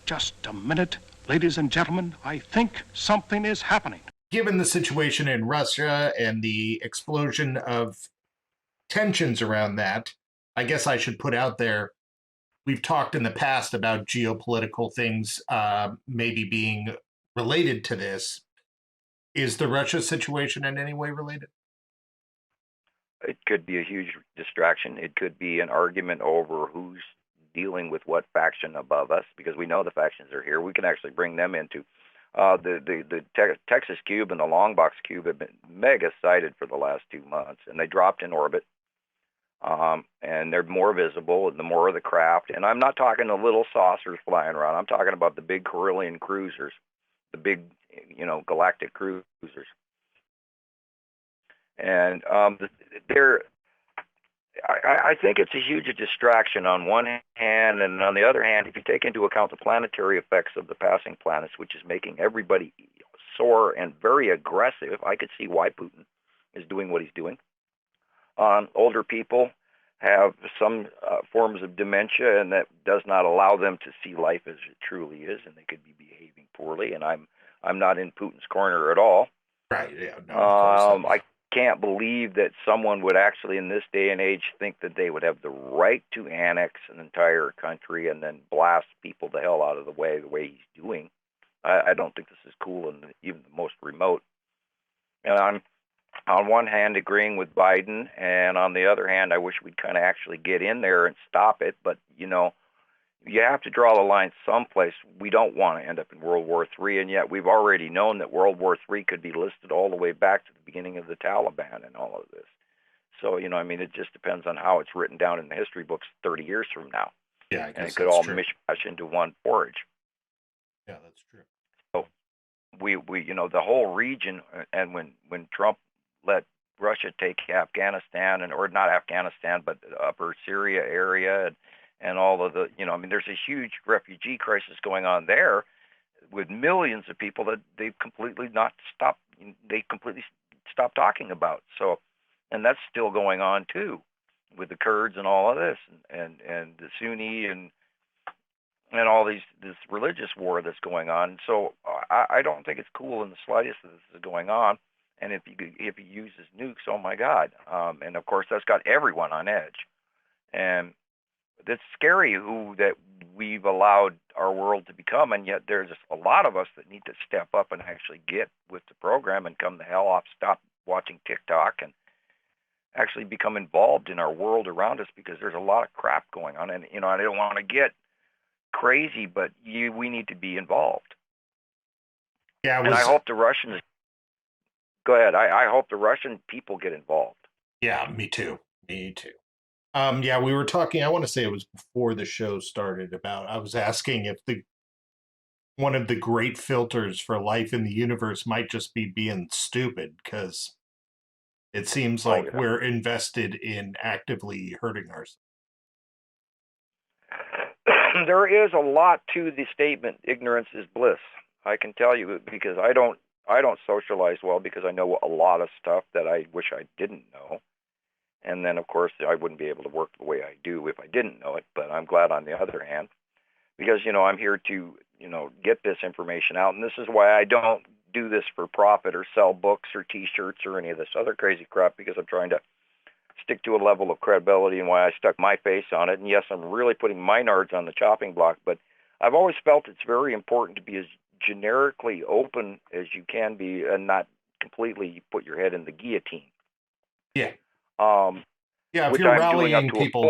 Just a minute, ladies and gentlemen. I think something is happening. Given the situation in Russia and the explosion of tensions around that, I guess I should put out there we've talked in the past about geopolitical things maybe being related to this. Is the Russia situation in any way related? It could be a huge distraction. It could be an argument over who's dealing with what faction above us, because we know the factions are here. We can actually bring them into the Texas cube and the long box cube have been mega sighted for the last 2 months, and they dropped in orbit. And they're more visible, and the more of the craft. And I'm not talking the little saucers flying around. I'm talking about the big Carillion cruisers, the big, galactic cruisers. And I think it's a huge distraction on one hand, and on the other hand, if you take into account the planetary effects of the passing planets, which is making everybody sore and very aggressive, I could see why Putin is doing what he's doing. Older people have some forms of dementia, and that does not allow them to see life as it truly is, and they could be behaving poorly. And I'm not in Putin's corner at all. Right. Yeah. No, of course. I can't believe that someone would actually, in this day and age, think that they would have the right to annex an entire country and then blast people the hell out of the way he's doing. I don't think this is cool in even the most remote. And I'm, on one hand, agreeing with Biden, and on the other hand, I wish we'd kind of actually get in there and stop it. But, you have to draw the line someplace. We don't want to end up in World War III, and yet we've already known that World War III could be listed all the way back to the beginning of the Taliban and all of this. So, it just depends on how it's written down in the history books 30 years from now. Yeah, I guess and it could all mishmash into one porridge. Yeah, that's true. So we the whole region, and when Trump let Russia take Afghanistan, or not Afghanistan, but the upper Syria area, and all of the, there's a huge refugee crisis going on there with millions of people that they completely stopped talking about. So, and that's still going on too, with the Kurds and all of this, and the Sunni and all this religious war that's going on. So I don't think it's cool in the slightest that this is going on. And if he uses nukes, oh my God! And of course, that's got everyone on edge. And it's scary that we've allowed our world to become, and yet there's a lot of us that need to step up and actually get with the program and come the hell off, stop watching TikTok, and actually become involved in our world around us, because there's a lot of crap going on. And I don't want to get crazy, but we need to be involved. Yeah, and I hope the Russians. Go ahead. I hope the Russian people get involved. Yeah, me too. Yeah, we were talking, I want to say it was before the show started, I was asking if one of the great filters for life in the universe might just be being stupid, because it seems like we're invested in actively hurting ourselves. There is a lot to the statement, ignorance is bliss. I can tell you, because I don't socialize well, because I know a lot of stuff that I wish I didn't know. And then, of course, I wouldn't be able to work the way I do if I didn't know it. But I'm glad, on the other hand, because, I'm here to, get this information out. And this is why I don't do this for profit or sell books or T-shirts or any of this other crazy crap, because I'm trying to stick to a level of credibility, and why I stuck my face on it. And yes, I'm really putting my nards on the chopping block. But I've always felt it's very important to be as generically open as you can be, and not completely put your head in the guillotine. Yeah. Yeah, if you're rallying people,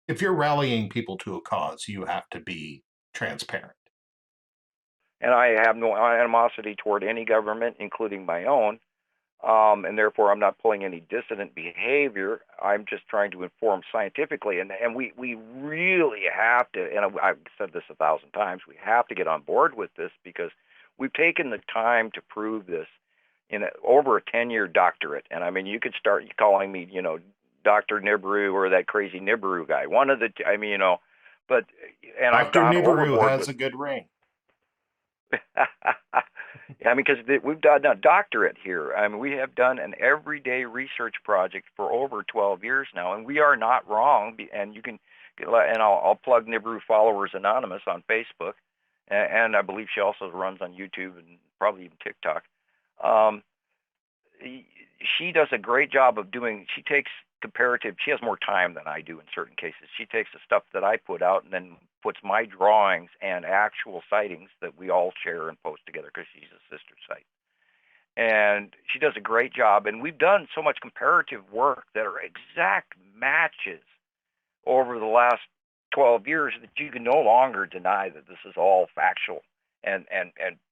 if you're rallying people to a cause, you have to be transparent. And I have no animosity toward any government, including my own, and therefore I'm not pulling any dissident behavior. I'm just trying to inform scientifically, and we really have to. And I've said this 1,000 times. We have to get on board with this, because we've taken the time to prove this in over a 10-year doctorate. And you could start calling me, Dr. Nibiru, or that crazy Nibiru guy. One of the, but and I've Dr. gone Nibiru has a good ring. Because we've done a doctorate here. We have done an everyday research project for over 12 years now, and we are not wrong. And you can, and I'll plug Nibiru Followers Anonymous on Facebook. and I believe she also runs on YouTube and probably even TikTok. Um, she does a great job of doing. She takes comparative. She has more time than I do in certain cases. She takes the stuff that I put out and then puts my drawings and actual sightings that we all share and post together because she's a sister site. And she does a great job. And we've done so much comparative work that are exact matches over the last 12 years that you can no longer deny that this is all factual. And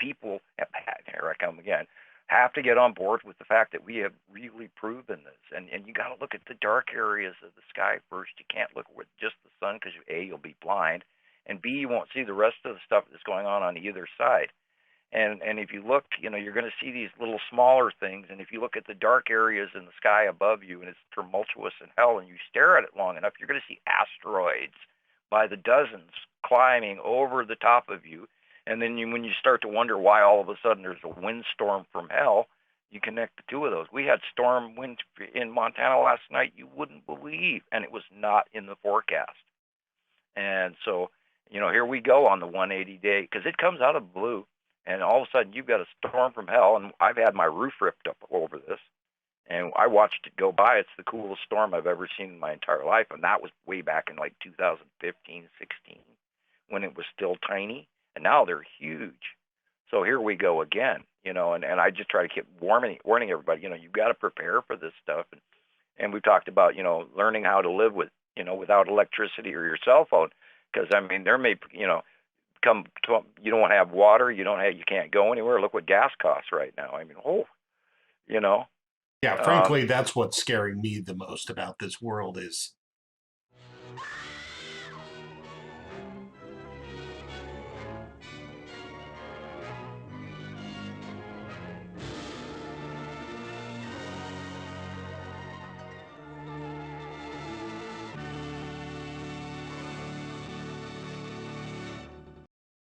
people, here I come again, have to get on board with the fact that we have really proven this. And you got to look at the dark areas of the sky first. You can't look with just the sun because A, you'll be blind, and B, you won't see the rest of the stuff that's going on either side. And if you look, you know, you're going to see these little smaller things. And if you look at the dark areas in the sky above you, and it's tumultuous in hell, and you stare at it long enough, you're going to see asteroids by the dozens climbing over the top of you. And then when you start to wonder why all of a sudden there's a windstorm from hell, you connect the two of those. We had storm wind in Montana last night you wouldn't believe, and it was not in the forecast. And so, you know, here we go on the 180 day, because it comes out of the blue. And all of a sudden, you've got a storm from hell, and I've had my roof ripped up over this. And I watched it go by. It's the coolest storm I've ever seen in my entire life, and that was way back in like 2015, 16, when it was still tiny. And now they're huge. So here we go again, you know. And I just try to keep warning everybody. You know, you've got to prepare for this stuff. And we've talked about, you know, learning how to live with, you know, without electricity or your cell phone, because I mean, there may, you know, you don't have water, you can't go anywhere. Look what gas costs right now. I mean, you know. Yeah, frankly, that's what's scaring me the most about this world is